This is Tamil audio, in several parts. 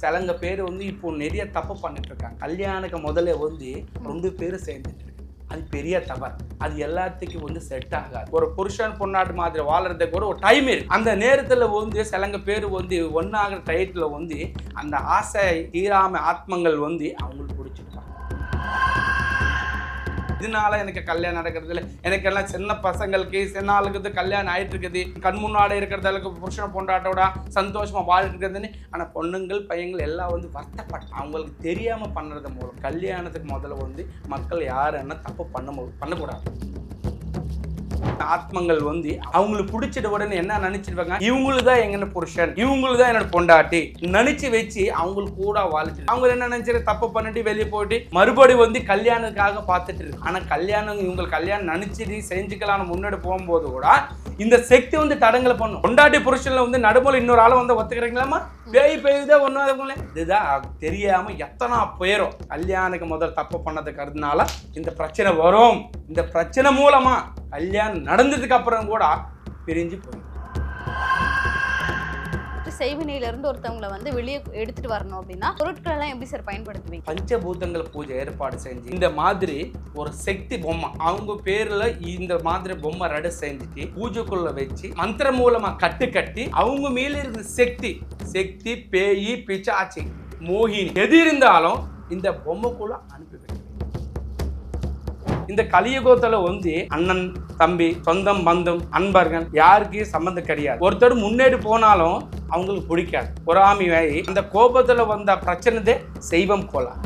சிலங்க பேர் வந்து இப்போ நிறைய தப்பு பண்ணிட்டு இருக்காங்க. கல்யாணுக்கு முதல்ல வந்து 2 பேரும் சேர்ந்துட்டு இருக்கு. அது பெரிய தவறு. அது எல்லாத்துக்கும் வந்து செட் ஆகாது. ஒரு புருஷன் பொன்னாட்டு மாதிரி வாழறதுக்கு கூட ஒரு டைம் இருக்கு. அந்த நேரத்துல வந்து சிலங்க பேர் வந்து ஒன்னாகிற டயத்துல வந்து அந்த ஆசை தீராம ஆத்மங்கள் வந்து அவங்களுக்கு பிடிச்சிருப்பாங்க. இதனால எனக்கு கல்யாணம் நடக்கிறது இல்லை, எனக்கு எல்லாம் சின்ன பசங்களுக்கு சின்ன ஆளுக்கு கல்யாணம் ஆயிட்டு இருக்குது, கண் முன்னாடி இருக்கிறதால புருஷனை பொண்டாட்டோட சந்தோஷமா வாழ்ட்டு இருக்குதுன்னு. ஆனா பொண்ணுங்கள் பையங்கள் எல்லாம் வந்து வருத்தப்பட்ட அவங்களுக்கு தெரியாம பண்றது மூலம் கல்யாணத்துக்கு முதல்ல வந்து மக்கள் யாரும் என்ன தப்பு பண்ணக்கூடாது. ஆத்மங்கள் வந்து அவங்களுக்கு பிடிச்சிட்ட உடனே என்ன நினைச்சிருப்பாங்க, இவங்களுக்கு தான் எங்க புருஷன், இவங்களுக்கு தான் என்னோட பொண்டாட்டி நினைச்சு வச்சு அவங்களுக்கு கூட வாழ்த்து. அவங்க என்ன நினைச்சு தப்பு பண்ணிட்டு வெளியே போயிட்டு மறுபடியும் வந்து கல்யாணத்துக்காக பார்த்துட்டு இருக்கு. ஆனா கல்யாணம் இவங்களுக்கு கல்யாணம் நினைச்சிட்டு செஞ்சுக்கலாம்னு முன்னாடி போகும்போது கூட இந்த சக்தி வந்து தடங்களை பண்ணும். பொண்டாட்டி புருஷன்ல வந்து நடுமுறை இன்னொரு ஆளை வந்து ஒத்துக்கிறீங்களாமா, பேய்தான் ஒன்றாதவங்களே. இதுதான் தெரியாம எத்தனை பேரும் கல்யாணுக்கு முதல் தப்பு பண்ணதுக்கிறதுனால இந்த பிரச்சனை வரும். இந்த பிரச்சனை மூலமா கல்யாணம் நடந்ததுக்கு அப்புறம் கூட பிரிஞ்சு போயிடும். செய்வினையிலிருந்து ஒருத்தவங்களை வந்து வெளியே எடுத்துட்டு வரணும் அப்படின்னா பொருட்கள் எல்லாம் எப்படி சார் பயன்படுத்துவீங்க? பஞ்சபூதங்கள் பூஜை ஏற்பாடு செஞ்சு இந்த மாதிரி ஒரு சக்தி பொம்மை அவங்க பேர்ல இந்த மாதிரி பொம்மை ரெடி செஞ்சுட்டு பூஜைக்குள்ள வச்சு மந்திர மூலமா கட்டி அவங்க மேல இருக்கிற சக்தி பேயி பிசாச்சி மோகினி எது இருந்தாலும் இந்த பொம்மைக்குள்ள அனுப்பி வைக்கும். இந்த கலியுகத்துல வந்து அண்ணன் தம்பி சொந்தம் பந்தம் அன்பர்கள் யாருக்கு சம்பந்தம் கிடையாது. ஒருத்தர் முன்னேறி போனாலும் அவங்களுக்கு பிடிக்காது. பொறாமை வாயி அந்த கோபத்துல வந்த பிரச்சனை செய்வம் கோளாறு.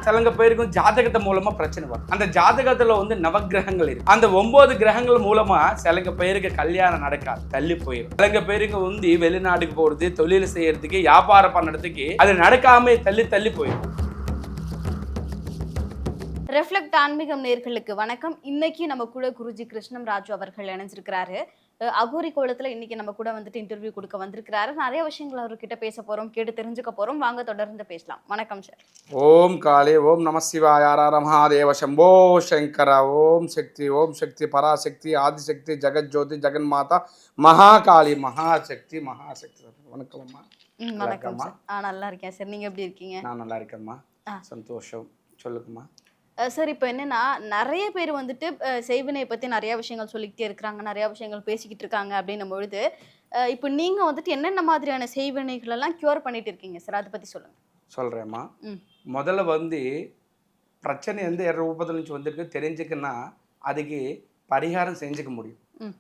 சிலங்க பேருக்கும் ஜாதகத்தை மூலமா பிரச்சனை வரும். அந்த ஜாதகத்துல வந்து நவகிரகங்கள் இருக்கு. அந்த 9 கிரகங்கள் மூலமா சிலங்க பேருக்கு கல்யாணம் நடக்காது, தள்ளி போயிடும். சிலங்க பேருக்கு வந்து வெளிநாட்டுக்கு போறது, தொழில் செய்யறதுக்கு, வியாபாரம் பண்ணுறதுக்கு அது நடக்காம தள்ளி போயிடும். ரெஃப்ளெக்ட் ஆன்மீகம் நேயர்களுக்கு வணக்கம். இன்னைக்கு நம்ம கூட குருஜி கிருஷ்ணம் ராஜு அவர்கள் இணைஞ்சிருக்கிறாரு. அகோரி கோலத்துல இன்னைக்கு நம்ம கூட வந்துட்டு இன்டர்வியூ கொடுக்க வந்திருக்கிறாரு. நிறைய விஷயங்கள் அவர்கிட்ட பேச போறோம், கேட்டு தெரிஞ்சுக்க போறோம். வாங்க தொடர்ந்து பேசலாம். வணக்கம் சார். ஓம் காளி, ஓம் நம சிவாய, ஹர மகாதேவ சம்போ சங்கர. ஓம் சக்தி பராசக்தி ஆதிசக்தி ஜெகஜோதி ஜெகன்மாதா மகாகாளி மகாசக்தி. வணக்கம் அம்மா. வணக்கம் சார். நல்லா இருக்கேன் சார். நீங்க எப்படி இருக்கீங்க? நான் நல்லா இருக்கேன்மா, சந்தோஷம். சொல்லுங்கம்மா சார். இப்போ என்னன்னா நிறைய பேர் வந்துட்டு செய்வினை பற்றி நிறைய விஷயங்கள் சொல்லிக்கிட்டே இருக்கிறாங்க, நிறைய விஷயங்கள் பேசிக்கிட்டு இருக்காங்க அப்படின்னும் பொழுது இப்போ நீங்கள் வந்துட்டு என்னென்ன மாதிரியான செய்வினைகள் எல்லாம் க்யூர் பண்ணிட்டு இருக்கீங்க சார், அதை பற்றி சொல்லுங்கள். சொல்கிறேம்மா. முதல்ல வந்து பிரச்சனை எந்த ரூபத்தில் வந்துருக்கு தெரிஞ்சுக்கன்னா அதுக்கு பரிகாரம் செஞ்சுக்க முடியும்.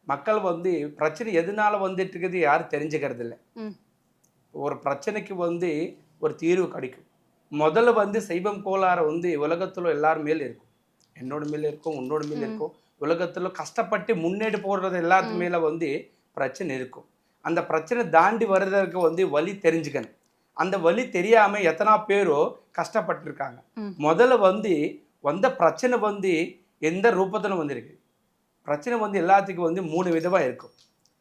மக்கள் வந்து பிரச்சனை எதனால வந்துட்டு இருக்குது யாரும் தெரிஞ்சுக்கிறது இல்லை. ஒரு பிரச்சனைக்கு வந்து ஒரு தீர்வு கிடைக்கும். முதல்ல வந்து சைவம் கோளாறு வந்து உலகத்தில் எல்லாரும் மேலே இருக்கும். என்னோட மேலே இருக்கும், உன்னோட மேலே இருக்கும். உலகத்தில் கஷ்டப்பட்டு முன்னேறி போடுறது எல்லாத்து மேலே வந்து பிரச்சனை இருக்கும். அந்த பிரச்சனை தாண்டி வர்றதுக்கு வந்து வழி தெரிஞ்சுக்கணும். அந்த வழி தெரியாமல் எத்தனை பேரோ கஷ்டப்பட்டுருக்காங்க. முதல்ல வந்து வந்த பிரச்சனை வந்து எந்த ரூபத்தில் வந்துருக்கு. பிரச்சனை வந்து எல்லாத்துக்கும் வந்து 3 விதமாக இருக்கும்.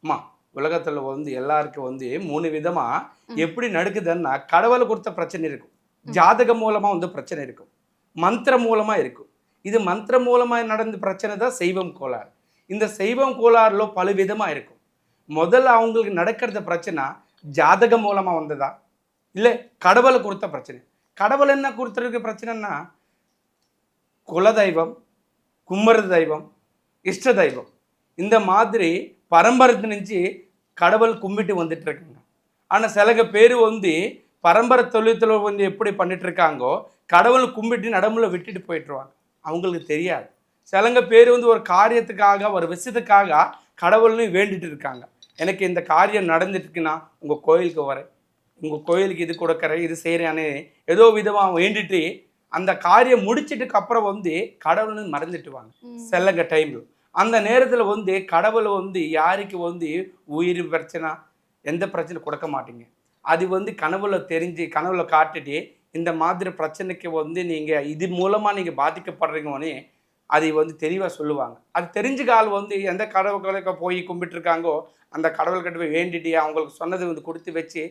அம்மா உலகத்தில் வந்து எல்லாருக்கும் வந்து 3 விதமாக எப்படி நடக்குதுன்னா கடவுளை கொடுத்த பிரச்சனை இருக்கும், ஜாதகம் மூலமா வந்து பிரச்சனை இருக்கும், மந்திரம் மூலமா இருக்கும். இது மந்திரம் மூலமா நடந்த பிரச்சனை தான் செய்வம் கோளாறு. இந்த செய்வம் கோளாறுல பல விதமா இருக்கும். முதல்ல அவங்களுக்கு நடக்கிறது பிரச்சனை ஜாதகம் மூலமா வந்ததா இல்லை கடவுளை கொடுத்த பிரச்சனை. கடவுள் என்ன கொடுத்துருக்க பிரச்சனைன்னா குலதெய்வம், கும்மர தெய்வம், இஷ்ட தெய்வம், இந்த மாதிரி பரம்பரை நினைச்சு கடவுள் கும்பிட்டு வந்துட்டு இருக்காங்க. ஆனால் சில பேர் வந்து பரம்பரை தொழில் வந்து எப்படி பண்ணிட்டு இருக்காங்கோ கடவுள் கும்பிட்டு நடுமுல விட்டுட்டு போயிட்டுருவாங்க. அவங்களுக்கு தெரியாது. சிலங்க பேர் வந்து ஒரு காரியத்துக்காக ஒரு விஷயத்துக்காக கடவுள்னு வேண்டிட்டு இருக்காங்க. எனக்கு இந்த காரியம் நடந்துட்டுருக்குன்னா உங்கள் கோயிலுக்கு வரேன், உங்கள் கோயிலுக்கு இது கொடுக்குறேன், இது செய்கிறேன்னு ஏதோ விதமாக வேண்டிட்டு அந்த காரியம் முடிச்சிட்டுக்கு அப்புறம் வந்து கடவுள்னு மறந்துட்டுவாங்க சிலங்க டைமில். அந்த நேரத்தில் வந்து கடவுள் வந்து யாருக்கு வந்து உயிர் பிரச்சனை எந்த பிரச்சனை கொடுக்க மாட்டீங்க. அது வந்து கனவுல தெரிஞ்சு கனவுல காட்டுட்டு இந்த மாதிரி பிரச்சனைக்கு வந்து நீங்கள் இது மூலமாக நீங்கள் பாதிக்கப்படுறீங்கன்னு அதை வந்து தெளிவாக சொல்லுவாங்க. அது தெரிஞ்சுக்க ஆள் வந்து எந்த கடவுளுக்கு போய் கும்பிட்டுருக்காங்கோ அந்த கடவுள்கிட்ட போய் வேண்டிட்டு அவங்களுக்கு சொன்னதை வந்து கொடுத்து வச்சு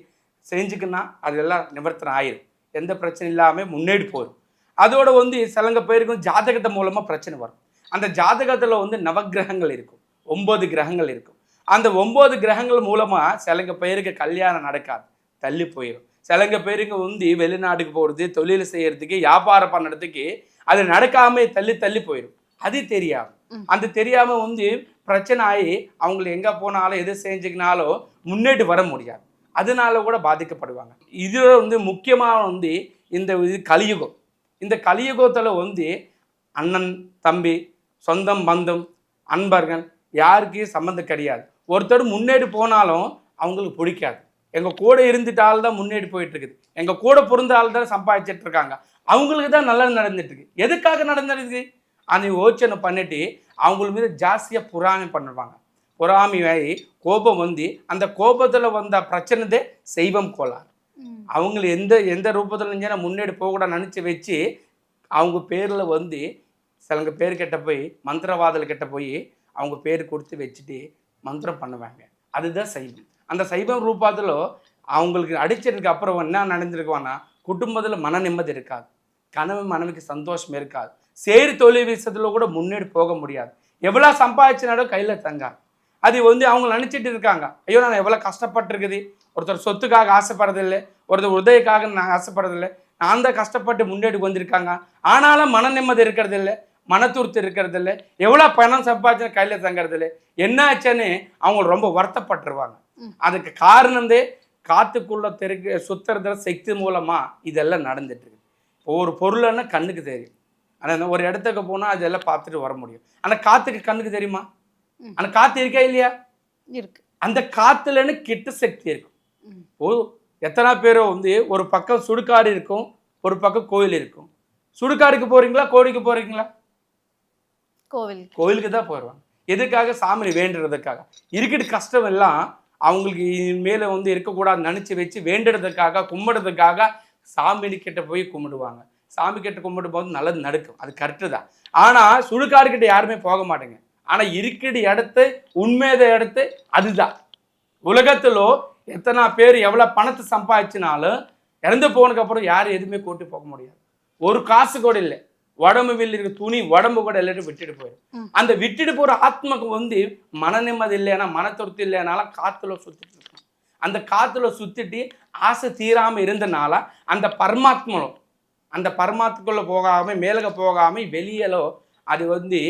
செஞ்சுக்குன்னா அதெல்லாம் நிவர்த்தனை ஆயிடும். எந்த பிரச்சனை இல்லாமல் முன்னேறி போகும். அதோட வந்து சிலங்க பேருக்கும் ஜாதகத்தை மூலமாக பிரச்சனை வரும். அந்த ஜாதகத்தில் வந்து நவகிரகங்கள் இருக்கும், 9 கிரகங்கள் இருக்கும். அந்த 9 கிரகங்கள் மூலமா சிலங்க பேருக்கு கல்யாணம் நடக்காது, தள்ளி போயிடும். சிலங்க பேருக்கு வந்து வெளிநாட்டுக்கு போகிறது, தொழில் செய்யறதுக்கு, வியாபாரம் பண்ணுறதுக்கு அது நடக்காம தள்ளி தள்ளி போயிடும். அது தெரியாது. அந்த தெரியாம வந்து பிரச்சனை ஆகி அவங்களை எங்கே போனாலும் எது செஞ்சுக்கினாலும் முன்னேறி வர முடியாது. அதனால கூட பாதிக்கப்படுவாங்க. இது வந்து முக்கியமாக வந்து இந்த இது கலியுகம். இந்த கலியுகத்தில் வந்து அண்ணன் தம்பி சொந்தம் பந்தம் அன்பர்கள் யாருக்கும் சம்மந்தம் கிடையாது. ஒருத்தர் முன்னேறி போனாலும் அவங்களுக்கு பிடிக்காது. எங்கள் கூட இருந்துட்டால் தான் முன்னேறி போயிட்டு இருக்குது, எங்கள் கூட பிறந்தால் தான் சம்பாதிச்சிட்டு இருக்காங்க, அவங்களுக்கு தான் நல்லது நடந்துட்டு இருக்கு. எதுக்காக நடந்துருக்கு? அந்த யோசனை பண்ணிட்டு அவங்கள மீது ஜாஸ்தியாக பொறாமை பண்ணுவாங்க. பொறாமையாகி கோபம் வந்து அந்த கோபத்தில் வந்த பிரச்சனை செய்வம் கோளாறு. அவங்கள எந்த எந்த ரூபத்தில் இருந்தாலும் முன்னேறி போகக்கூடாது நினச்சி வச்சு அவங்க பேரில் வந்து சிலங்க பேர்கிட்ட போய் மந்திரவாதிகள் கிட்ட போய் அவங்க பேர் கொடுத்து வச்சுட்டு மந்திரம் பண்ணுவாங்க. அதுதான் சைவம். அந்த சைவம் ரூபத்தில் அவங்களுக்கு அடிச்சதுக்கு அப்புறம் என்ன நடந்திருக்குவான்னா குடும்பத்தில் மன நிம்மதி இருக்காது, கணவன் மனைவிக்கு சந்தோஷம் இருக்காது, சேரி தொழில் விஷயத்தில் கூட முன்னேறி போக முடியாது. எவ்வளோ சம்பாதிச்சினாலும் கையில் தங்காது. அது வந்து அவங்க நினச்சிட்டு இருக்காங்க, ஐயோ நான் எவ்வளோ கஷ்டப்பட்டுருக்குது, ஒருத்தர் சொத்துக்காக ஆசைப்படுறதில்லை, ஒருத்தர் உதவிக்காக நான் ஆசைப்படுறதில்லை, நான் தான் கஷ்டப்பட்டு முன்னேறி வந்திருக்காங்க, ஆனாலும் மன நிம்மதி இருக்கிறது இல்லை, மனத்துருத்து இருக்கிறது இல்லை, எவ்வளோ பணம் சம்பாதிச்சா கையில் தங்கிறது இல்லை. என்ன ஆச்சுன்னு அவங்க ரொம்ப வருத்தப்பட்டுருவாங்க. அதுக்கு காரணந்தே காத்துக்குள்ள சுத்துறதுல சக்தி மூலமாக இதெல்லாம் நடந்துட்டு இருக்கு. ஒரு பொருள்னா கண்ணுக்கு தெரியும், ஆனால் ஒரு இடத்துக்கு போனால் அதெல்லாம் பார்த்துட்டு வர முடியும். ஆனால் காற்றுக்கு கண்ணுக்கு தெரியுமா? ஆனால் காற்று இருக்கா இல்லையா? இருக்கு. அந்த காற்றுலன்னு கெட்ட சக்தி இருக்கும். எத்தனை பேரோ வந்து ஒரு பக்கம் சுடுகாடு இருக்கும், ஒரு பக்கம் கோயில் இருக்கும். சுடுகாடுக்கு போறீங்களா கோயிலுக்கு போறீங்களா? கோயிலுக்கு தான் போயிடுவாங்க. எதுக்காக? சாமி வேண்டுறதுக்காக. இருக்கிற கஷ்டம் எல்லாம் அவங்களுக்கு மேலே வந்து இருக்கக்கூடாது நினச்சி வச்சு வேண்டுறதுக்காக கும்பிடுறதுக்காக சாமி கிட்ட போய் கும்பிடுவாங்க. சாமி கிட்ட கும்பிடும் போது நல்லது நடக்கும், அது கரெக்டு தான். ஆனால் சுடுகாடு கிட்ட யாருமே போக மாட்டேங்க. ஆனால் இருக்கிற இடத்து உண்மையத இடத்து அதுதான். உலகத்திலோ எத்தனை பேர் எவ்வளோ பணத்தை சம்பாதிச்சினாலும் இறந்து போனதுக்கப்புறம் யாரும் எதுவுமே கூட்டி போக முடியாது. ஒரு காசு கூட இல்லை, உடம்பு வெளியில் இருக்க துணி உடம்பு கூட எல்லாரும் விட்டுட்டு போயிடும். அந்த விட்டுட்டு போகிற ஆத்மாக்கு வந்து மன நிம்மதி இல்லைன்னா மனத்தொருத்து இல்லைனாலும் காற்றுல சுற்றிட்டு இருக்கணும். அந்த காற்றுல சுற்றிட்டு ஆசை தீராமல் இருந்தனால அந்த பரமாத்மாக்குள்ளே போகாமல் மேலக போகாமல் வெளியலோ அது வந்து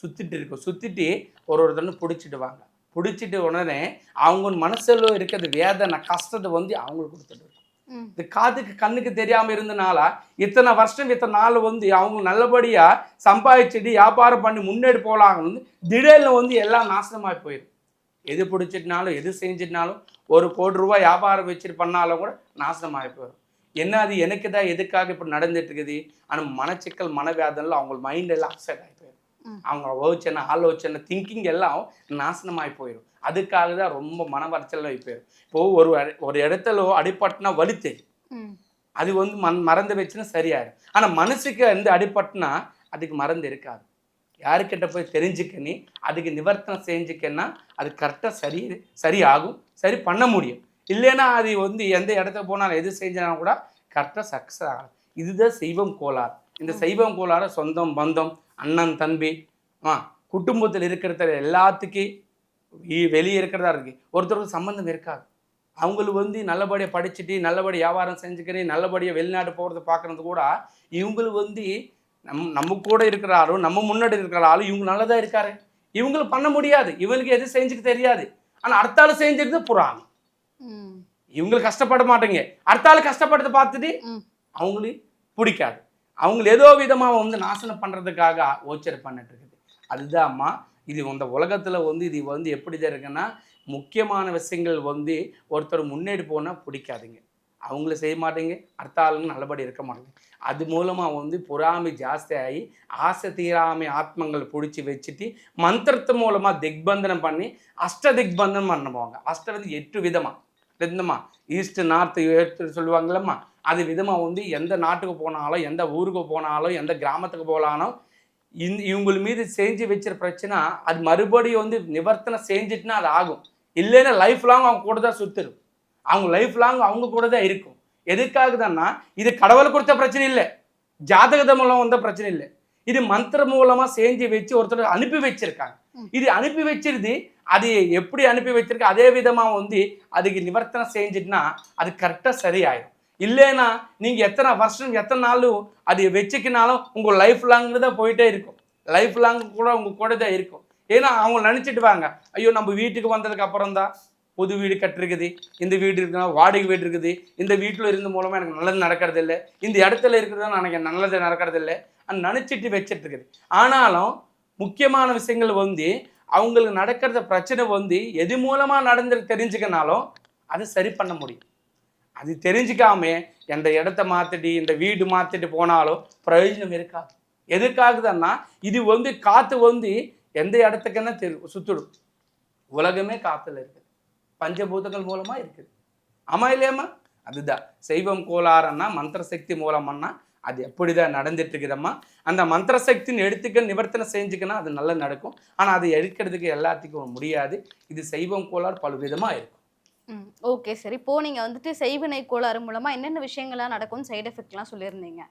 சுற்றிட்டு இருக்கும். சுற்றிட்டு ஒருத்தன்னு பிடிச்சிடுவாங்க. பிடிச்சிட்டு உடனே அவங்க மனசில் இருக்கிறது வேதனை கஷ்டத்தை வந்து அவங்களுக்கு கொடுத்துட்டு இருக்கும். இந்த காதுக்கு கண்ணுக்கு தெரியாமல் இருந்தனால இத்தனை வருஷம் இத்தனை நாள் வந்து அவங்க நல்லபடியாக சம்பாதிச்சுட்டு வியாபாரம் பண்ணி முன்னேறி போகலாங்கன்னு திடீர்னு வந்து எல்லாம் நாசனமாகி போயிடும். எது பிடிச்சிட்டுனாலும் எது செஞ்சிட்டுனாலும் ₹1 கோடி வியாபாரம் வச்சுட்டு பண்ணாலும் கூட நாசனமாகி போயிடும். என்ன அது எனக்கு தான் எதுக்காக இப்படி நடந்துட்டு இருக்குது? ஆனால் மனச்சிக்கல் மனவேதனில் அவங்க மைண்ட் எல்லாம் அப்செட் ஆகி போயிடும். அவங்க யோசனை ஆலோசனை திங்கிங் எல்லாம் நாசனமாகி போயிடும். அதுக்காக தான் ரொம்ப மன வரைச்சல் போயிடும். இப்போது ஒரு இடத்துல அடிப்பட்டுனா வலி தெரியும், அது வந்து மறந்து வச்சுன்னா சரியாயிடும். ஆனால் மனசுக்கு வந்து அடிப்பட்டுனா அதுக்கு மறந்து இருக்காது. யாருக்கிட்ட போய் தெரிஞ்சுக்கணி அதுக்கு நிவர்த்தனை செஞ்சுக்கன்னா அது கரெக்டாக சரியாகும், சரி பண்ண முடியும். இல்லைன்னா அது வந்து எந்த இடத்துக்கு போனாலும் எது செஞ்சாலும் கூட கரெக்டாக சக்ஸஸ் ஆகும். இதுதான் சைவம் கோளாறு. இந்த சைவம் கோளாறு சொந்தம் பந்தம் அண்ணன் தம்பி குடும்பத்தில் இருக்கிறத எல்லாத்துக்கும் வெளியே இருக்கிறதா இருக்கு. ஒருத்தருக்கு சம்மந்தம் இருக்காது. அவங்களுக்கு வந்து நல்லபடியாக படிச்சுட்டு நல்லபடியாக வியாபாரம் செஞ்சுக்கிறேன் நல்லபடியாக வெளிநாடு போகிறத பார்க்குறது கூட இவங்களுக்கு வந்து நம்ம கூட இருக்கிற ஆளும் நம்ம முன்னாடி இருக்கிற ஆளும் இவங்க நல்லதாக இருக்காரு, இவங்களுக்கு பண்ண முடியாது, இவங்களுக்கு எது செஞ்சுக்க தெரியாது. ஆனால் அடுத்த ஆள் செஞ்சிருந்தது புறாங்க. இவங்களுக்கு கஷ்டப்பட மாட்டேங்க, அடுத்த ஆள் கஷ்டப்படுறத பார்த்துட்டு அவங்களுக்கு பிடிக்காது. அவங்களை ஏதோ விதமாக வந்து நாசனம் பண்ணுறதுக்காக ஓச்சர் பண்ணிட்டு இருக்குது. அதுதான் அம்மா இது இந்த உலகத்தில் வந்து இது வந்து எப்படி தான் இருக்குன்னா முக்கியமான விஷயங்கள் வந்து ஒருத்தர் முன்னேறி போனால் பிடிக்காதுங்க, அவங்கள செய்ய மாட்டேங்க, அடுத்த ஆளுங்க நல்லபடி இருக்க மாட்டேங்க. அது மூலமாக வந்து பொறாமை ஜாஸ்தியாகி ஆசை தீராமை ஆத்மங்கள் பிடிச்சி வச்சுட்டு மந்திரத்து மூலமாக திக்பந்தனம் பண்ணி திக்பந்தனம் பண்ணுவாங்க. வந்து 8 விதமாக ஈஸ்ட் நார்த்து ஏற்று சொல்லுவாங்களம்மா. அது விதமாக வந்து எந்த நாட்டுக்கு போனாலும் எந்த ஊருக்கு போனாலும் எந்த கிராமத்துக்கு போகலானோ இவங்க மீது செஞ்சு வச்சிருக்கிற பிரச்சனை அது மறுபடியும் வந்து நிவர்த்தனை செஞ்சுட்டுனா அது ஆகும். இல்லைன்னா லைஃப் லாங் அவங்க கூட தான் சுற்றுரும், அவங்க லைஃப் லாங் அவங்க கூட தான் இருக்கும். எதுக்காக தான்னா இது கடவுள் கொடுத்த பிரச்சனை இல்லை, ஜாதகத மூலம் வந்த பிரச்சனை இல்லை, இது மந்திர மூலமாக செஞ்சு வச்சு ஒருத்தர் அனுப்பி வச்சிருக்காங்க. இது அனுப்பி வச்சிருது அது எப்படி அனுப்பி வச்சிருக்கு அதே விதமாக வந்து அதுக்கு நிவர்த்தனை செஞ்சுட்டுனா அது கரெக்டாக சரியாயிடும். இல்லைன்னா நீங்கள் எத்தனை வருஷம் எத்தனை நாளும் அது வச்சுக்கினாலும் உங்கள் லைஃப் லாங்கு தான் போயிட்டே இருக்கும். லைஃப் லாங் கூட உங்கள் கூட தான் இருக்கும். ஏன்னா அவங்க நினச்சிட்டு வாங்க, ஐயோ நம்ம வீட்டுக்கு வந்ததுக்கு அப்புறம் தான் புது வீடு கட்டிருக்குது, இந்த வீடு இருக்குன்னா வாடகை வீடு இருக்குது, இந்த வீட்டில் இருந்த மூலமாக எனக்கு நல்லது நடக்கிறது இல்லை, இந்த இடத்துல இருக்கிறது எனக்கு நல்லது நடக்கிறது இல்லை நினச்சிட்டு வச்சிட்டு இருக்குது. ஆனாலும் முக்கியமான விஷயங்கள் வந்து அவங்களுக்கு நடக்கிறத பிரச்சனை வந்து எது மூலமாக நடந்து தெரிஞ்சுக்கனாலும் அது சரி பண்ண முடியும். அது தெரிஞ்சுக்காம இந்த இடத்த மாற்றிட்டு இந்த வீடு மாற்றிட்டு போனாலும் பிரயோஜனம் இருக்காது. எதுக்காகுதுன்னா இது வந்து காற்று வந்து எந்த இடத்துக்குன்னா சுற்றிடும். உலகமே காற்றுல இருக்குது, பஞ்சபூதங்கள் மூலமாக இருக்குது. ஆமாம் இல்லையாம்மா? அதுதான் சைவம் கோளாறுன்னா மந்திர சக்தி மூலமானா அது எப்படிதான் நடந்துட்டு இருக்குதம்மா. அந்த மந்திர சக்தின்னு எடுத்துக்க நிவர்த்தனை செஞ்சுக்கன்னா அது நல்லா நடக்கும். ஆனால் அதை எடுக்கிறதுக்கு எல்லாத்துக்கும் முடியாது. இது சைவம் கோளாறு பல விதமாக இருக்கும். Okay sir. இப்போ நீங்க வந்துட்டு செய்வினை கோளாறு மூலமா என்னென்ன விஷயங்கள்லாம் நடக்கும், சைடு எஃபெக்ட்லாம் சொல்லியிருந்தீங்க.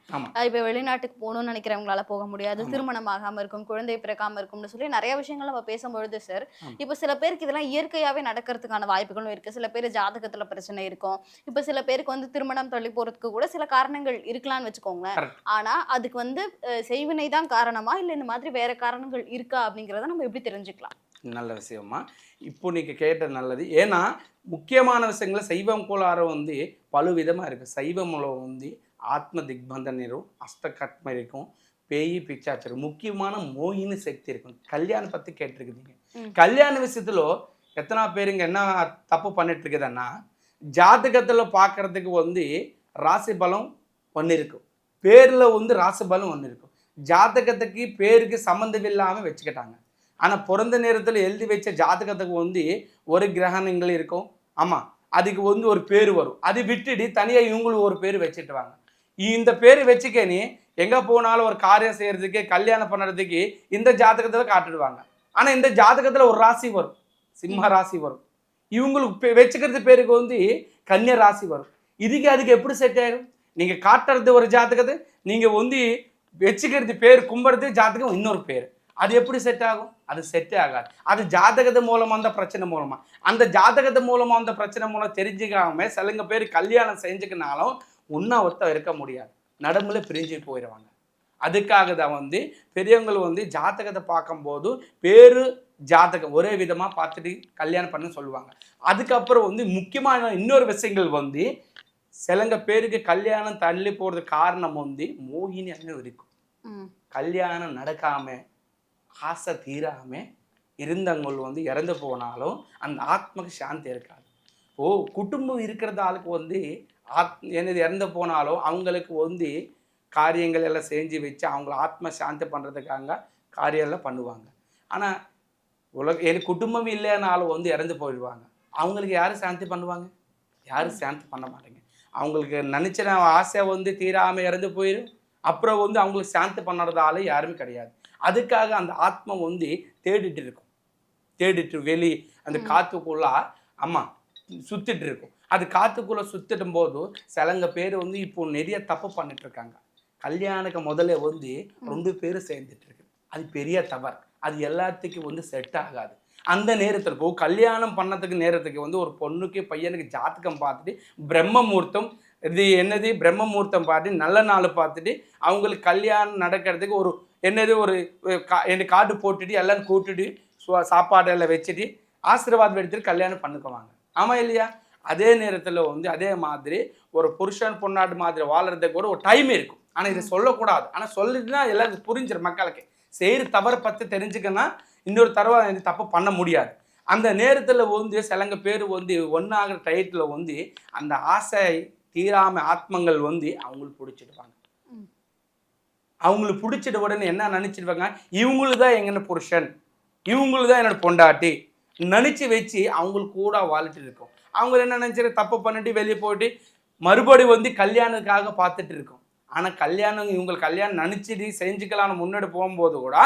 இப்போ வெளிநாட்டுக்கு போகணும்னு நினைக்கிறவங்களால போக முடியாது, திருமணம் ஆகாம இருக்கும், குழந்தை பிறக்காம இருக்கும்னு சொல்லி நிறைய விஷயங்கள் நம்ம பேசும்பொழுது சார், இப்போ சில பேருக்கு இதெல்லாம் இயற்கையாவே நடக்கிறதுக்கான வாய்ப்புகளும் இருக்கு. சில பேர் ஜாதகத்துல பிரச்சனை இருக்கும். இப்போ சில பேருக்கு வந்து திருமணம் தள்ளி போறதுக்கு கூட சில காரணங்கள் இருக்கலாம்னு வச்சுக்கோங்களேன். ஆனா அதுக்கு வந்து செய்வினை தான் காரணமா இல்ல இந்த மாதிரி வேற காரணங்கள் இருக்கா அப்படிங்கிறத நம்ம எப்படி தெரிஞ்சுக்கலாம்? நல்ல விஷயமா இப்போ நீங்கள் கேட்டது நல்லது. ஏன்னா முக்கியமான விஷயங்கள சைவம் கோளாறு வந்து பல விதமாக இருக்குது. சைவ மூலம் வந்து ஆத்ம திக்பந்தன் இருக்கும், அஷ்டகட்மை இருக்கும், பேய் பிச்சாச்சர், முக்கியமான மோகினி சக்தி இருக்கும். கல்யாணம் பற்றி கேட்டிருக்குதுங்க. கல்யாண விஷயத்துல எத்தனை பேருங்க என்ன தப்பு பண்ணிட்டு இருக்குதுன்னா, ஜாதகத்தில் பார்க்கறதுக்கு வந்து ராசி பலம் ஒன்று இருக்கும், பேரில் வந்து ராசி பலம் ஒன்று இருக்கும். ஜாதகத்துக்கு பேருக்கு சம்மந்தம் இல்லாமல் வச்சுக்கிட்டாங்க. ஆனால் பிறந்த நேரத்தில் எழுதி வச்ச ஜாதகத்துக்கு வந்து ஒரு கிரகணங்கள் இருக்கும். ஆமாம், அதுக்கு வந்து ஒரு பேர் வரும். அது விட்டுட்டு தனியாக இவங்களுக்கு ஒரு பேர் வச்சுட்டுவாங்க. இந்த பேர் வச்சுக்கேனே எங்கே போனாலும் ஒரு காரியம் செய்கிறதுக்கு கல்யாணம் பண்ணுறதுக்கு இந்த ஜாதகத்தில் காட்டிடுவாங்க. ஆனால் இந்த ஜாதகத்தில் ஒரு ராசி வரும், சிம்ம ராசி வரும். இவங்களுக்கு வச்சுக்கிறது பேருக்கு வந்து கன்னியா ராசி வரும். அதுக்கு எப்படி செட் ஆயிடும்? நீங்கள் காட்டுறது ஒரு ஜாதகத்தை, நீங்கள் வந்து வச்சுக்கிறது பேர் கும்புறது ஜாதகம் இன்னொரு பேர். அது எப்படி செட் ஆகும்? அது செட்டே ஆகாது. அது ஜாதகத்து மூலமாக அந்த பிரச்சனை மூலமாக, அந்த ஜாதகத்து மூலமாக அந்த பிரச்சனை மூலம் தெரிஞ்சுக்காம சிலங்க பேர் கல்யாணம் செஞ்சுக்கினாலும் ஒன்றா ஒத்த இருக்க முடியாது, நடுமுல பிரிஞ்சு போயிடுவாங்க. அதுக்காக தான் வந்து பெரியவங்கள் வந்து ஜாதகத்தை பார்க்கும்போது பேரு ஜாதகம் ஒரே விதமாக பார்த்துட்டு கல்யாணம் பண்ண சொல்லுவாங்க. அதுக்கப்புறம் வந்து முக்கியமான இன்னொரு விஷயங்கள் வந்து சிலங்க பேருக்கு கல்யாணம் தள்ளி போகிறது காரணம் வந்து மோகினி அங்கே இருக்கும். கல்யாணம் நடக்காமல் ஆசை தீராமல் இருந்தவங்க வந்து இறந்து போனாலும் அந்த ஆத்மக்கு சாந்தி இருக்காது. குடும்பம் இருக்கிறது ஆளுக்கு வந்து என்னது இறந்து போனாலும் அவங்களுக்கு வந்து காரியங்கள் எல்லாம் செஞ்சு வச்சு அவங்கள ஆத்ம சாந்தி பண்ணுறதுக்காக காரியம் எல்லாம் பண்ணுவாங்க. ஆனால் எனக்கு குடும்பம் இல்லைனாலும் வந்து இறந்து போயிடுவாங்க. அவங்களுக்கு யாரும் சாந்தி பண்ணுவாங்க? யாரும் சாந்தி பண்ண மாட்டேங்க. அவங்களுக்கு நினச்ச ஆசை வந்து தீராமல் இறந்து போயிடும். அப்புறம் வந்து அவங்களுக்கு சாந்தி பண்ணுறதால யாருமே கிடையாது. அதுக்காக அந்த ஆத்மா வந்து தேடிட்டு இருக்கும், தேடிட்டு வெளி அந்த காற்றுக்குள்ள அம்மா சுத்திட்டு இருக்கும். அது காற்றுக்குள்ளே சுத்திடும் போது சிலங்க பேர் வந்து இப்போ நிறைய தப்பு பண்ணிட்டு இருக்காங்க. கல்யாணுக்கு முதல்ல வந்து 2 பேர் சேர்ந்துட்டு இருக்கு. அது பெரிய தவறு. அது எல்லாத்துக்கும் வந்து செட் ஆகாது. அந்த நேரத்தில் கல்யாணம் பண்ணதுக்கு நேரத்துக்கு வந்து ஒரு பொண்ணுக்கு பையனுக்கு ஜாதகம் பார்த்துட்டு பிரம்ம முகூர்த்தம் இது என்னது பிரம்ம முகூர்த்தம் பார்த்து நல்ல நாள் பார்த்துட்டு அவங்களுக்கு கல்யாணம் நடக்கிறதுக்கு ஒரு என்னது ஒரு கார்டு போட்டுட்டு எல்லாம் கூட்டுட்டு சாப்பாடெல்லாம் வச்சுட்டு ஆசீர்வாதம் எடுத்துட்டு கல்யாணம் பண்ணிக்குவாங்க. ஆமாம் இல்லையா? அதே நேரத்தில் வந்து அதே மாதிரி ஒரு புருஷன் பொண்ணாட்டு மாதிரி வாழ்கிறதுக்கு கூட ஒரு டைம் இருக்கும். ஆனால் இதை சொல்லக்கூடாது. ஆனால் சொல்லிட்டுனா எல்லாருக்கும் புரிஞ்சிடும். மக்களுக்கு செய்கிற தவறை பற்றி தெரிஞ்சுக்கன்னா இன்னொரு தடவை தப்பு பண்ண முடியாது. அந்த நேரத்தில் வந்து சிலங்க பேர் வந்து ஒன்றாகிற டயத்தில் வந்து அந்த ஆசை தீராம ஆத்மங்கள் வந்து அவங்களுக்கு பிடிச்சிடுவாங்க. அவங்களுக்கு பிடிச்சிட்ட உடனே என்ன நினச்சிடுவாங்க, இவங்களுக்கு தான் எங்கன்னு புருஷன், இவங்களுக்கு தான் என்னோட பொண்டாட்டி நினச்சி வச்சு அவங்களுக்கு கூட வாழ்ந்துட்டு இருக்கும். அவங்க என்ன நினச்சிட்டு தப்பு பண்ணிட்டு வெளியே போயிட்டு மறுபடியும் வந்து கல்யாணத்துக்காக பார்த்துட்டு இருக்கோம். ஆனால் கல்யாணம் இவங்களுக்கு கல்யாணம் நினச்சிட்டு செஞ்சுக்கலான்னு முன்னாடி போகும்போது கூட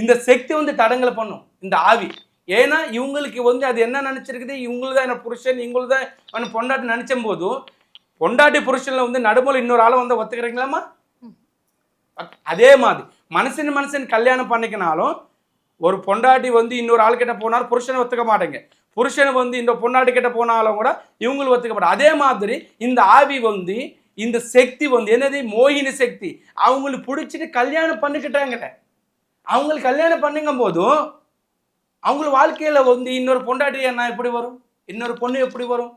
இந்த சக்தி வந்து தடங்களை பண்ணும் இந்த ஆவி. ஏன்னா இவங்களுக்கு வந்து அது என்ன நினச்சிருக்குது, இவங்களுக்கு தான் என்ன புருஷன், இவங்களுக்கு தான் என்ன பொண்டாட்டி நினச்சும் போதும் பொண்டாட்டி புருஷனில் வந்து நடுமுறை இன்னொரு ஆளை வந்து ஒத்துக்கிறீங்களாமா? அதே மாதிரி மனுஷன் கல்யாணம் பண்ணிக்கினாலும் ஒரு பொண்டாட்டி வந்து இன்னொரு ஆள் கிட்ட போனாலும் புருஷனை ஒத்துக்க மாட்டேங்க, புருஷனை வந்து இந்த பொண்டாட்டி கிட்ட போனாலும் கூட இவங்களும் ஒத்துக்க மாட்டாங்க. அதே மாதிரி இந்த ஆவி வந்து, இந்த சக்தி வந்து என்னது, மோகினி சக்தி, அவங்களுக்கு பிடிச்சிட்டு கல்யாணம் பண்ணிக்கிட்டாங்க. அவங்களுக்கு கல்யாணம் பண்ணுங்கும் போதும் அவங்களுக்கு வாழ்க்கையில வந்து இன்னொரு பொண்டாட்டி என்ன எப்படி வரும், இன்னொரு பொண்ணு எப்படி வரும்,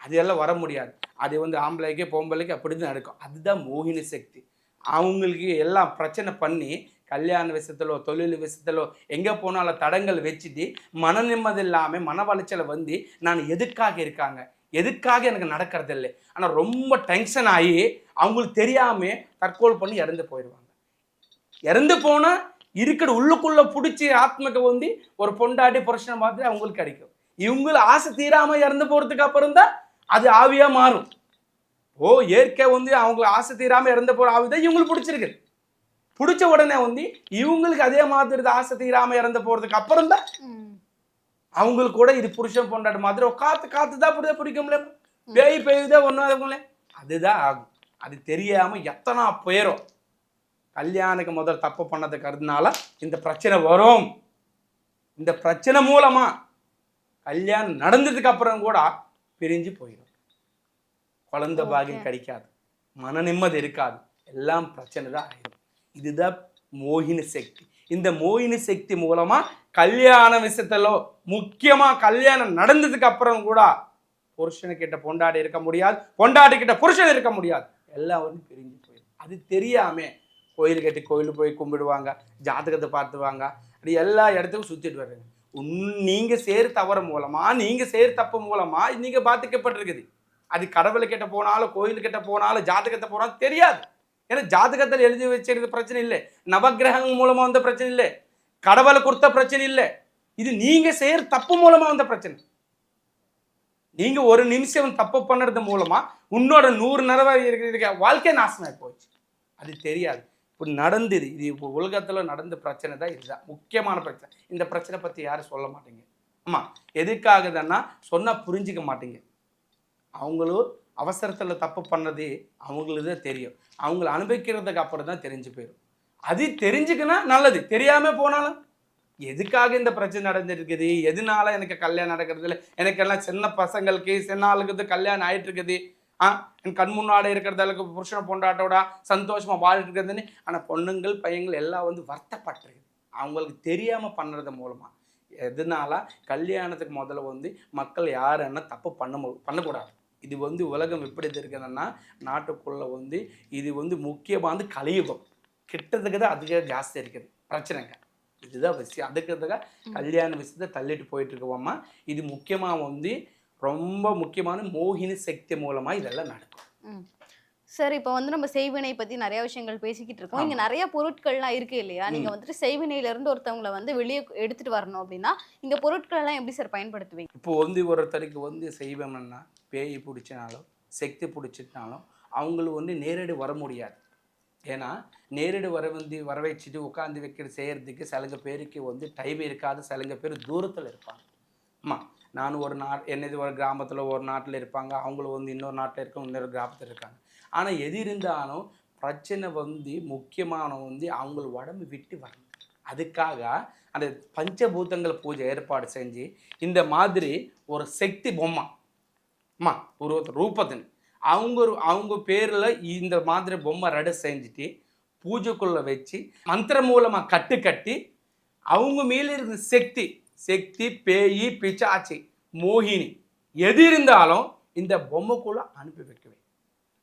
அது எல்லாம் வர முடியாது. அது வந்து ஆம்பளைக்கு பொம்பளைக்கு அப்படிதான் நடக்கும். அதுதான் மோகினி சக்தி. அவங்களுக்கு எல்லாம் பிரச்சனை பண்ணி கல்யாண விஷயத்திலோ தொழில் விஷயத்திலோ எங்கே போனாலும் தடங்கள் வச்சுட்டு மன நிம்மதி இல்லாமல் மன வளைச்சலை வந்து நான் எதுக்காக இருக்காங்க, எதுக்காக எனக்கு நடக்கிறது இல்லை, ஆனால் ரொம்ப டென்ஷன் ஆகி அவங்களுக்கு தெரியாமல் தற்கொலை பண்ணி இறந்து போயிடுவாங்க. இறந்து போனால் இருக்கிற உள்ளுக்குள்ளே பிடிச்சி ஆத்மக்கு வந்து ஒரு பொண்டாட்டி புருஷனை மாதிரி அவங்களுக்கு கிடைக்கும். இவங்களை ஆசை தீராமல் இறந்து போகிறதுக்கு அப்புறம் தான் அது ஆவியாக மாறும். இயற்கை வந்து அவங்களுக்கு ஆசை தீராமல் இறந்து போகிற ஆவி தான் இவங்களுக்கு பிடிச்சிருக்கு. பிடிச்ச உடனே வந்து இவங்களுக்கு அதே மாதிரி ஆசை தீராமல் இறந்து போகிறதுக்கு அப்புறம் தான் அவங்களுக்கு கூட இது புருஷன் பொண்டாட்டி மாதிரி காத்து தான் பிடிக்கும்ல, பேய் பெய்யுதே ஒன்றாதுங்களே, அதுதான் ஆகும். அது தெரியாமல் எத்தனை பேரும் கல்யாணுக்கு முதல் தப்பு பண்ணதுக்கு அதனால இந்த பிரச்சனை வரும். இந்த பிரச்சனை மூலமா கல்யாணம் நடந்ததுக்கு அப்புறம் கூட பிரிஞ்சு போயிடும். குழந்தை பாகியம் கிடைக்காது, மன நிம்மதி இருக்காது, எல்லாம் பிரச்சனை தான் ஆயிடும். இதுதான் மோகினி சக்தி. இந்த மோகினி சக்தி மூலமா கல்யாண விஷயத்திலோ முக்கியமா கல்யாணம் நடந்ததுக்கு அப்புறம் கூட புருஷனுக்கிட்ட பொண்டாட்டி இருக்க முடியாது, பொண்டாட்டி கிட்ட புருஷன் இருக்க முடியாது, எல்லாம் வந்து பிரிஞ்சு போயிடும். அது தெரியாம கோயில் கட்டி கோயிலுக்கு போய் கும்பிடுவாங்க, ஜாதகத்தை பார்த்துவாங்க, அப்படி எல்லா இடத்துக்கும் சுற்றிட்டு வர்றாங்க. நீங்கள் சேர் தவறு மூலமா, நீங்கள் சேர் தப்பு மூலமா நீங்கள் பாதிக்கப்பட்டிருக்குது. அது கடவுள்கிட்ட போனாலும் கோயிலுக்கிட்ட போனாலும் ஜாதகத்தை போனாலும் தெரியாது. ஏன்னா ஜாதகத்தில் எழுதி வச்சிருக்க பிரச்சனை இல்லை, நவகிரகங்கள் மூலமாக வந்த பிரச்சனை இல்லை, கடவுளை கொடுத்த பிரச்சனை இல்லை, இது நீங்கள் சேர் தப்பு மூலமாக வந்த பிரச்சனை. நீங்கள் ஒரு நிமிஷம் தப்பு பண்ணுறது மூலமாக உன்னோட 100 நிறவாக இருக்கிற வாழ்க்கை நாசமாக போச்சு. அது தெரியாது. இப்போ நடந்தது இது, இப்போ உலகத்தில் நடந்த பிரச்சனை தான் இதுதான் முக்கியமான பிரச்சனை. இந்த பிரச்சனை பற்றி யாரும் சொல்ல மாட்டீங்க. ஆமாம், எதுக்காகதுன்னா சொன்னால் புரிஞ்சிக்க மாட்டீங்க. அவங்களும் அவசரத்தில் தப்பு பண்ணது அவங்களுக்கு தான் தெரியும். அவங்கள அனுபவிக்கிறதுக்கு அப்புறம் தான் தெரிஞ்சு போயிடும். அது தெரிஞ்சுக்கினா நல்லது, தெரியாமல் போனாலும் எதுக்காக இந்த பிரச்சனை நடந்துருக்குது, எதனால எனக்கு கல்யாணம் நடக்கிறது இல்லை, எனக்கெல்லாம் சின்ன பசங்களுக்கு சின்ன ஆளுக்கு கல்யாணம் ஆகிட்டு இருக்குது, என் கண் முன்னாடி இருக்கிறதாலுக்கு புருஷனை பொண்டாட்டோட சந்தோஷமாக வாழ்ட்டு இருக்குதுன்னு. ஆனால் பொண்ணுங்கள் பையங்கள் எல்லாம் வந்து வருத்தப்பட்டிருக்கு அவங்களுக்கு தெரியாமல் பண்ணுறது மூலமாக. எதனால கல்யாணத்துக்கு முதல்ல வந்து மக்கள் யார் என்ன தப்பு பண்ணக்கூடாது. இது வந்து உலகம் எப்படி இருக்குதுன்னா நாட்டுக்குள்ளே வந்து இது வந்து முக்கியமாக வந்து கலியுகம் கிட்டத்துக்கு தான் அதிக ஜாஸ்தி இருக்குது பிரச்சனைங்க. இதுதான் விஷயம். அதுக்கு கல்யாண விஷயத்தை தள்ளிட்டு போயிட்டு இருக்கோமா. இது முக்கியமாக வந்து ரொம்ப முக்கியமான மோகினி சக்தி மூலமாக இதெல்லாம் நடக்கும். சார், இப்போ வந்து நம்ம செய்வினை பற்றி நிறைய விஷயங்கள் பேசிக்கிட்டு இருக்கோம். இங்கே நிறைய பொருட்கள்லாம் இருக்கு இல்லையா? நீங்கள் வந்துட்டு செய்வினையிலேருந்து ஒருத்தவங்களை வந்து வெளியே எடுத்துகிட்டு வரணும் அப்படின்னா இந்த பொருட்கள்லாம் எப்படி சார் பயன்படுத்துவீங்க? இப்போ வந்து ஒருத்தருக்கு வந்து செய்வம்னா பேய் பிடிச்சினாலும் சக்தி பிடிச்சிட்டாலும் அவங்களுக்கு வந்து நேரடி வர முடியாது. ஏன்னா நேரடி வர வச்சுட்டு உட்காந்து செய்கிறதுக்கு சிலங்க பேருக்கு வந்து டைம் இருக்காது, சிலங்க பேர் தூரத்தில் இருப்பாங்க. ஆமாம், நான் என்னது ஒரு கிராமத்தில் ஒரு நாட்டில் இருப்பாங்க, அவங்களும் வந்து இன்னொரு நாட்டில் இருக்க இன்னொரு கிராமத்தில் இருக்காங்க. ஆனால் எது இருந்தாலும் பிரச்சனை வந்து முக்கியமான வந்து அவங்கள உடம்பு விட்டு வரணும். அதுக்காக அந்த பஞ்சபூதங்கள் பூஜை ஏற்பாடு செஞ்சு இந்த மாதிரி ஒரு சக்தி பொம்மை ஒரு ரூபத்தின் அவங்க பேரில் இந்த மாதிரி பொம்மை ரெடி செஞ்சுட்டு பூஜைக்குள்ளே வச்சு மந்திர மூலமாக கட்டி அவங்க மேலே இருக்கிற சக்தி பேய் பிசாச்சி மோகினி எது இருந்தாலும் இந்த பொம்மைக்குள்ளே அனுப்பி வைக்குவேன்.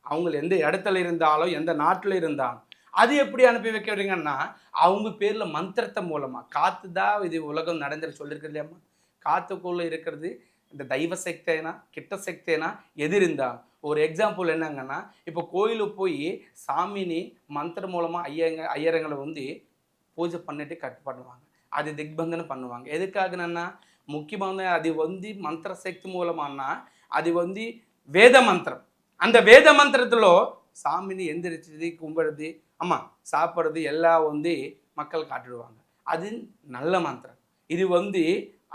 அவங்க எந்த இடத்துல இருந்தாலும் எந்த நாட்டில் இருந்தாலும் அது எப்படி அனுப்பி வைக்கிறீங்கன்னா அவங்க பேரில் மந்திரத்தை மூலமாக காற்று தான் இது உலகம் நடந்துட்டு சொல்லியிருக்கிறது இல்லையாம்மா. காற்றுக்குள்ளே இருக்கிறது இந்த தெய்வ சக்தினா கிட்ட சக்தினா எது இருந்தாலும். ஒரு எக்ஸாம்பிள் என்னங்கன்னா இப்போ கோயிலுக்கு போய் சாமினி மந்திரம் மூலமாக ஐயரங்களை வந்து பூஜை பண்ணிட்டு பண்ணுவாங்க, அது திக்பந்தனம் பண்ணுவாங்க. எதுக்காகனா முக்கியமான அது வந்து மந்திர சக்தி மூலமானா அது வந்து வேத மந்திரம். அந்த வேத மந்திரத்தில் சாமினி எந்திரிச்சது கும்பிடுறது சாப்பிட்றது எல்லாம் வந்து மக்கள் காட்டிடுவாங்க. அது நல்ல மந்திரம். இது வந்து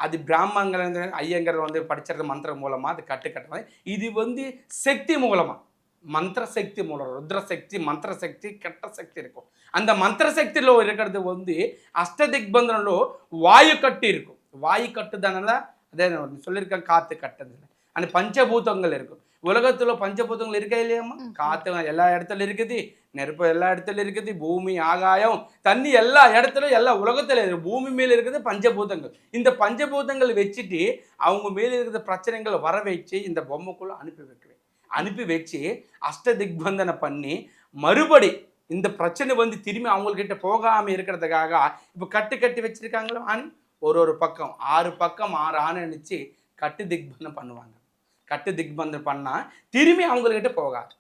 அது பிராமணங்கள் ஐயங்கர் வந்து படிச்சிருக்க மந்திரம் மூலமாக அது கட்டுவாங்க. இது வந்து சக்தி மூலமாக மந்திர சக்தி மூலம் ருத்ர சக்தி மந்திர சக்தி கெட்ட சக்தி இருக்கும். அந்த மந்திர சக்திలో இருக்கிறது வந்து அஷ்ட திக்பந்தனలో வாயு கட்டு இருக்கும். வாயு கட்டு தானே அதே சொல்லியிருக்கேன், காத்து கட்டுறது. அந்த பஞ்சபூதங்கள் இருக்கும். உலகத்துல பஞ்சபூதங்கள் இருக்கா இல்லையாம்மா? காத்து எல்லா இடத்துல இருக்குது, நெருப்பு எல்லா இடத்துல இருக்குது, பூமி ஆகாயம் தண்ணி எல்லா இடத்துலயும் எல்லா உலகத்துல இருக்கு. பூமி மேல இருக்குது பஞ்சபூதங்கள். இந்த பஞ்சபூதங்கள் வச்சுட்டு அவங்க மேல இருக்கிற பிரச்சனைகளை வர வச்சு இந்த பொம்மைக்குள்ள அனுப்பி வச்சு அஷ்ட திக்பந்தனை பண்ணி மறுபடி இந்த பிரச்சனை வந்து திரும்பி அவங்கக்கிட்ட போகாமல் இருக்கிறதுக்காக இப்போ கட்டி வச்சுருக்காங்களோ ஆணி ஒரு பக்கம் 6 பக்கம் 6 ஆணை அணிச்சு கட்டு திக்பந்தம் பண்ணுவாங்க. கட்டு திக்பந்தம் பண்ணால் திரும்பி அவங்கக்கிட்ட போகாது.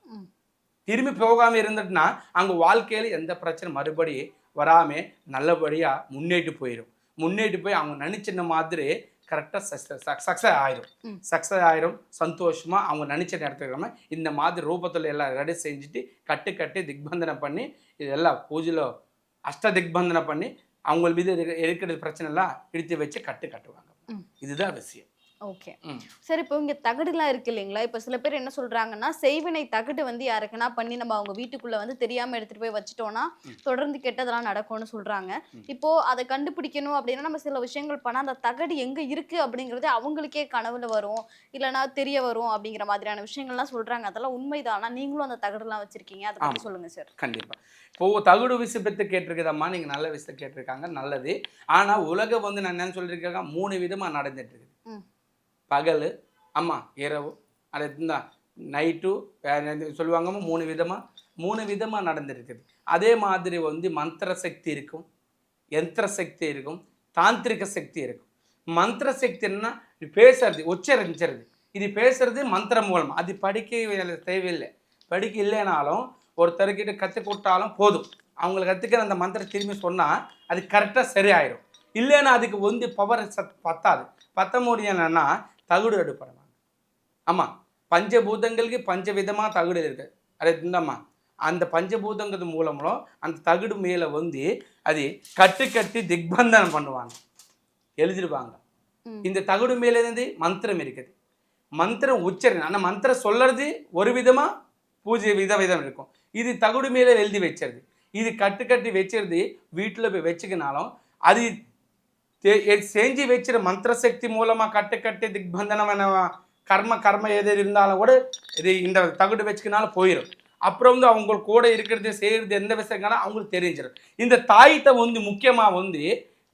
திரும்பி போகாமல் இருந்துட்டுனா அவங்க வாழ்க்கையில் எந்த பிரச்சனை மறுபடி வராமல் நல்லபடியாக முன்னேட்டு போய் அவங்க நினச்சின மாதிரி கரெக்டாக சக்ஸஸ் ஆயிரும். சந்தோஷமாக அவங்க நினச்ச நேரத்துக்கு இந்த மாதிரி ரூபத்தில் எல்லாம் ரெடி செஞ்சுட்டு கட்டி திக்பந்தனை பண்ணி இதெல்லாம் பூஜையில் அஷ்ட திக்பந்தனை பண்ணி அவங்க மீது இருக்கிற பிரச்சனை எல்லாம் இழுத்து வச்சு கட்டுவாங்க. இதுதான் விஷயம். ஓகே, சரி. இப்போ இங்க தகடுலாம் இருக்கு இல்லைங்களா? இப்போ சில பேர் என்ன சொல்றாங்கன்னா, செய்வினை தகடு வந்து யாருக்குன்னா பண்ணி நம்ம அவங்க வீட்டுக்குள்ள வந்து தெரியாம எடுத்துட்டு போய் வச்சுட்டோம்னா தொடர்ந்து கெட்டதெல்லாம் நடக்கும்னு சொல்றாங்க. இப்போ அதை கண்டுபிடிக்கணும் அப்படின்னா நம்ம சில விஷயங்கள் பண்ணா அந்த தகடு எங்க இருக்கு அப்படிங்கறது அவங்களுக்கே கனவுல வரும், இல்லைன்னா தெரிய வரும் அப்படிங்கிற மாதிரியான விஷயங்கள்லாம் சொல்றாங்க. அதெல்லாம் உண்மைதானா? நீங்களும் அந்த தகடுலாம் வச்சிருக்கீங்க, அதை பத்தி சொல்லுங்க சார். கண்டிப்பா. இப்போ தகுடு விஷயத்தை கேட்டிருக்குதம்மா, நீங்க நல்ல விஷயத்தை கேட்டிருக்காங்க, நல்லது. ஆனா உலகம் வந்து நான் என்ன சொல்லியிருக்கேன், 3 விதமா நடந்துட்டு இருக்குது. பகல், அம்மா இரவு, அது இருந்தால் நைட்டு சொல்லுவாங்க. 3 விதமாக நடந்துருக்குது. அதே மாதிரி வந்து மந்திர சக்தி இருக்கும், யந்திர சக்தி இருக்கும், தாந்திரிக சக்தி இருக்கும். மந்திர சக்தின்னா பேசுறது, உச்சரிக்கிறது. இது பேசுறது மந்திரம் மூலம். அது படிக்க தேவையில்லை. படிக்க இல்லைனாலும் ஒருத்தர்கிட்ட கற்றுக்கிட்டாலும் போதும். அவங்களுக்கு கற்றுக்கிற அந்த மந்திரம் திரும்பி சொன்னால் அது கரெக்டாக சரியாயிடும். இல்லைன்னா அதுக்கு வந்து பவர் பத்த முடியலன்னா தகுடு எடுப்படுவாங்க. ஆமாம், பஞ்சபூதங்களுக்கு 5 விதமாக தகுடு இருக்குது. அது இந்தம்மா அந்த பஞ்சபூதங்கிறது மூலமோ அந்த தகுடு மேலே வந்து அது கட்டி திக்பந்தனம் பண்ணுவாங்க, எழுதிடுவாங்க. இந்த தகுடு மேலே இருந்து மந்திரம் இருக்குது. மந்திரம் உச்சரணை, அந்த மந்திரம் சொல்கிறது ஒரு விதமாக பூஜை விதம் இருக்கும். இது தகுடு மேலே எழுதி வச்சிருது. இது கட்டி வச்சிருது. வீட்டில் போய் வச்சுக்கினாலும் அது செஞ்சு வச்சிரு மந்திர சக்தி மூலமா கட்டி திக்பந்தனம் கர்ம எது இருந்தாலும் கூட இது இந்த தகுடு வச்சுக்கினாலும் போயிடும். அப்புறம் வந்து அவங்க கூட இருக்கிறது செய்யறது எந்த விஷயங்களும் அவங்களுக்கு தெரிஞ்சிடும். இந்த தாயத்தை வந்து முக்கியமா வந்து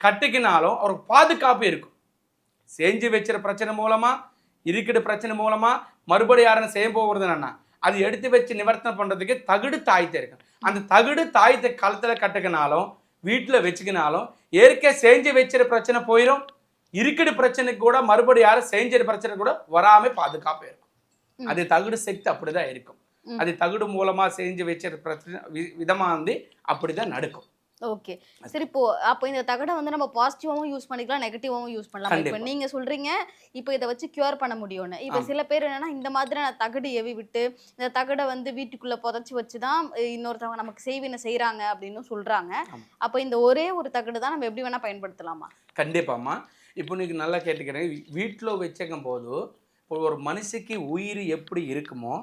கட்டிக்கினாலும் அவருக்கு பாதுகாப்பு இருக்கும். செஞ்சு வச்சிருக்கிற பிரச்சனை மூலமா இருக்கிற பிரச்சனை மூலமா மறுபடியும் யாரும் செய்ய போகிறது என்னன்னா அது எடுத்து வச்சு நிவர்த்தனை பண்றதுக்கு தகுடு தாயத்தை இருக்கும். அந்த தகுடு தாயத்தை களத்துல கட்டுக்கினாலும் வீட்டில் வச்சுக்கினாலும் ஏற்கே செஞ்சு வச்சிரு பிரச்சனை போயிடும். இருக்கிற பிரச்சனைக்கு கூட மறுபடியும் யாரும் செஞ்சிற பிரச்சனை கூட வராமல் பாதுகாப்பு இருக்கும். அது தகுடு சக்தி அப்படிதான் இருக்கும். அது தகுடு மூலமா செஞ்சு வச்சிருக்கிற பிரச்சனை விதமாக வந்து அப்படிதான் நடக்கும். ஓகே, சரி. அப்போ இந்த தகடை வந்து நம்ம பாசிட்டிவாவும் யூஸ் பண்ணிக்கலாம், நெகட்டிவாவும் யூஸ் பண்ணலாம். இப்போ நீங்க சொல்றீங்க இப்போ இதை வச்சு கியூர் பண்ண முடியும்னு. இப்போ சில பேர் என்னன்னா இந்த மாதிரி தகடு எவி விட்டு இந்த தகடை வந்து வீட்டுக்குள்ள புதைச்சி வச்சுதான் இன்னொருத்தவங்க நமக்கு செய்வினை செய்யறாங்க அப்படின்னு சொல்றாங்க. அப்போ இந்த ஒரே ஒரு தகடு தான் நம்ம எப்படி வேணா பயன்படுத்தலாமா? கண்டிப்பாம்மா. இப்போ நீங்க நல்லா கேட்டுக்கிறேன். வீட்டில் வச்சுக்கும் போது ஒரு மனுஷிக்கு உயிர் எப்படி இருக்குமோ,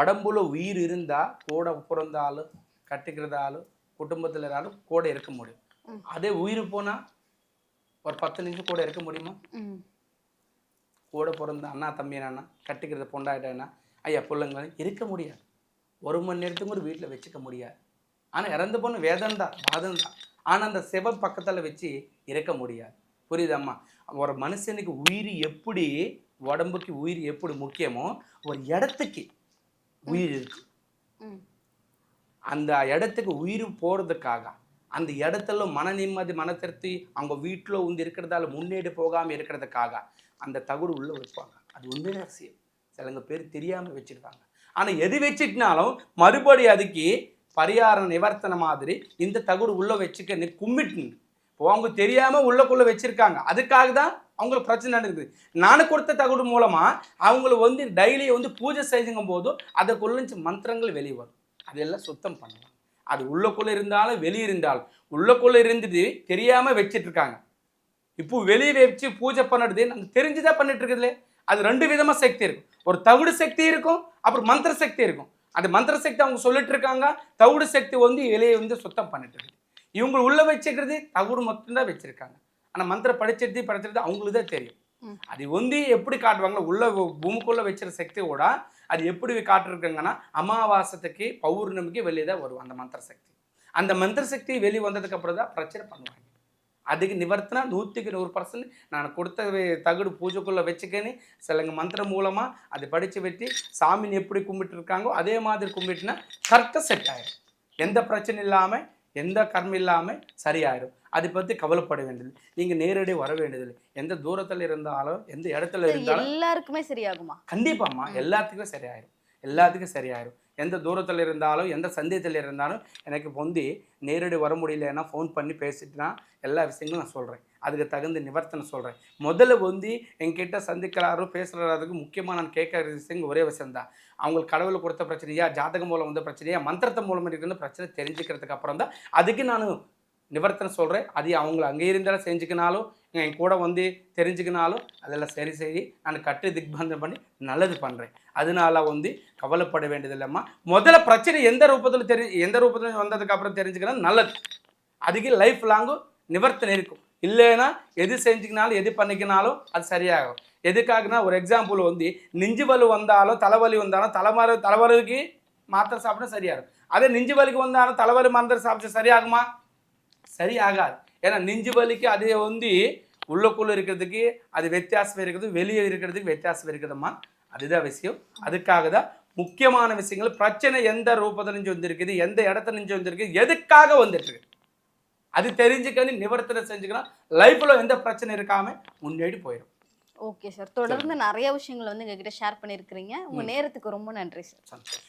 உடம்புல உயிர் இருந்தா கூட பிறந்தாலும் கட்டிக்கிறதாலும் குடும்பத்தில் இருந்தாலும் கூட இருக்க முடியும். அதே உயிர் போனால் ஒரு 10 நிமிஷம் கூட இருக்க முடியுமா? கூட பிறந்த அண்ணா தம்பி அண்ணா கட்டிக்கிறது பொண்டாயிட்டேன்னா ஐயா பிள்ளைங்க இருக்க முடியாது. 1 மணி நேரத்துக்கு ஒரு வீட்டில் வச்சுக்க முடியாது. ஆனால் இறந்து போன வேதம் தான், பாதம் தான். ஆனால் அந்த செவன் பக்கத்தில் வச்சு இருக்க முடியாது. புரியுதாம்மா? ஒரு மனுஷனுக்கு உயிர் எப்படி, உடம்புக்கு உயிர் எப்படி முக்கியமோ ஒரு இடத்துக்கு உயிர் இருக்கு. அந்த இடத்துக்கு உயிர் போகிறதுக்காக அந்த இடத்துல மன நிம்மதி மன திருப்தி அவங்க வீட்டில் வந்து இருக்கிறதால முன்னேறி போகாமல் இருக்கிறதுக்காக அந்த தகுடு உள்ளே வைப்பாங்க. அது உண்மையான விஷயம். சிலங்க பேர் தெரியாமல் வச்சுருக்காங்க. ஆனால் எது வச்சுட்டுனாலும் மறுபடியும் அதுக்கு பரிகார நிவர்த்தனை மாதிரி இந்த தகுடு உள்ளே வச்சுக்க கும்பிட்டு இப்போ அவங்க தெரியாமல் உள்ளக்குள்ளே வச்சுருக்காங்க. அதுக்காக தான் அவங்களுக்கு பிரச்சனை நடக்குது. நானும் கொடுத்த தகுடு மூலமாக அவங்கள வந்து டெய்லி வந்து பூஜை செய்யுங்கும் போது அதுக்குள்ள மந்திரங்கள் வெளியே வரும். அதெல்லாம் சுத்தம் பண்ணலாம். அது உள்ளக்குள்ளே இருந்தாலும் வெளியே இருந்தாலும் உள்ளக்குள்ளே இருந்துட்டு தெரியாமல் வச்சுட்டு இருக்காங்க. இப்போ வெளியே வச்சு பூஜை பண்ணுறது நம்ம தெரிஞ்சுதான் பண்ணிட்டு இருக்குதுல்ல. அது 2 விதமாக சக்தி இருக்கும். ஒரு தகுடு சக்தி இருக்கும், அப்புறம் மந்திர சக்தி இருக்கும். அந்த மந்திர சக்தி அவங்க சொல்லிட்டு இருக்காங்க, தவிடு சக்தி வந்து இலையை வந்து சுத்தம் பண்ணிட்டு இருக்கு. இவங்க உள்ள வச்சுக்கிறது தவிடு மட்டும்தான் வச்சிருக்காங்க. ஆனா மந்திரம் படிச்சிருது அவங்களுக்கு தான் தெரியும். அது வந்து எப்படி காட்டுவாங்கன்னா, உள்ள பூமிக்குள்ள வச்சிருக்க சக்தியோட அது எப்படி காட்டிருக்காங்கன்னா, அமாவாசைக்கு பௌர்ணமிக்கு வெளியே தான் வரும் அந்த மந்திர சக்தி. அந்த மந்திர சக்தி வெளியே வந்ததுக்கு அப்புறம் தான் பிரச்சனை பண்ணுவாங்க. அதுக்கு நிவர்த்தனா 100% நான் கொடுத்த தகுடு பூஜைக்குள்ளே வச்சுக்கன்னு சிலங்க மந்திரம் மூலமாக அதை படித்து வெட்டி சாமின்னு எப்படி கும்பிட்டு இருக்காங்களோ அதே மாதிரி கும்பிட்டுனா கரெக்டாக செட் ஆயிடும். எந்த பிரச்சனை இல்லாமல் எந்த கர்மம் இல்லாமல் சரியாயிடும். அதை பற்றி கவலைப்பட வேண்டியது, நீங்கள் நேரடி வர வேண்டியதில்லை. எந்த தூரத்தில் இருந்தாலும் எந்த இடத்துல இருந்தாலும் எல்லாருக்குமே சரியாகுமா? கண்டிப்பாம்மா, எல்லாத்துக்கும் சரியாயிடும். எல்லாத்துக்கும் சரியாயிடும். எந்த தூரத்தில் இருந்தாலும் எந்த சந்தேகத்தில் இருந்தாலும் எனக்கு வந்து நேரடி வர முடியலன்னா ஃபோன் பண்ணி பேசிட்டுனா எல்லா விஷயங்களும் நான் சொல்கிறேன். அதுக்கு தகுந்த நிவர்த்தனை சொல்கிறேன். முதல்ல வந்து என்கிட்ட சந்திக்கிறாரோ பேசுகிறதுக்கு முக்கியமாக நான் கேட்குற விஷயம் ஒரே விஷயம்தான். அவங்களுக்கு கடவுள் கொடுத்த பிரச்சனையா, ஜாதகம் மூலம் வந்த பிரச்சனையா, மந்திரத்தை மூலம் இருக்குன்னு பிரச்சனை தெரிஞ்சுக்கிறதுக்கு அப்புறம் தான் அதுக்கு நான் நிவர்த்தனை சொல்கிறேன். அது அவங்கள அங்கே இருந்தாலும் செஞ்சுக்கினாலும் என் கூட வந்து தெரிஞ்சுக்கினாலும் அதெல்லாம் சரி நான் கட்டு திக்பந்தம் பண்ணி நல்லது பண்ணுறேன். அதனால வந்து கவலைப்பட வேண்டியதில்லைம்மா. முதல்ல பிரச்சனை எந்த ரூபத்தில் வந்ததுக்கப்புறம் தெரிஞ்சுக்கினா நல்லது. அதுக்கு லைஃப் லாங்கும் நிவர்த்தனை இருக்கும். இல்லைன்னா எது செஞ்சுக்கினாலும் எது பண்ணிக்கினாலும் அது சரியாகும். எதுக்காகனா ஒரு எக்ஸாம்பிள் வந்து நெஞ்சு வலி வந்தாலும் தலைவலி வந்தாலும் தலைவலிக்கு மாத்திரை சாப்பிட்டா சரியாகும். அதே நெஞ்சு வலிக்கு வந்தாலும் தலைவலி மாத்திரை சாப்பிட்டா சரியாகுமா? சரியாகாது. ஏன்னா நெஞ்சு வலிக்கு அது வந்து உள்ளுக்குள்ளே இருக்கிறதுக்கு அது வித்தியாசம் இருக்குது, வெளியே இருக்கிறதுக்கு வித்தியாசம் இருக்குதும்மா. அதுதான் விஷயம். அதுக்காக தான் முக்கியமான விஷயங்கள் பிரச்சனை எந்த ரூபத்தில் நெஞ்சு வந்திருக்குது, எந்த இடத்துல நெஞ்சு வந்திருக்குது, எதுக்காக வந்துட்டு அது தெரிஞ்சுக்கணும், நிவர்த்தனை செஞ்சுக்கலாம். லைஃப்பில் எந்த பிரச்சனை இருக்காமல் முன்னேறி போயிடும். ஓகே சார், தொடர்ந்து நிறைய விஷயங்கள் வந்து எங்ககிட்ட ஷேர் பண்ணியிருக்கிறீங்க. உங்கள் நேரத்துக்கு ரொம்ப நன்றி சார். சந்தோஷம்.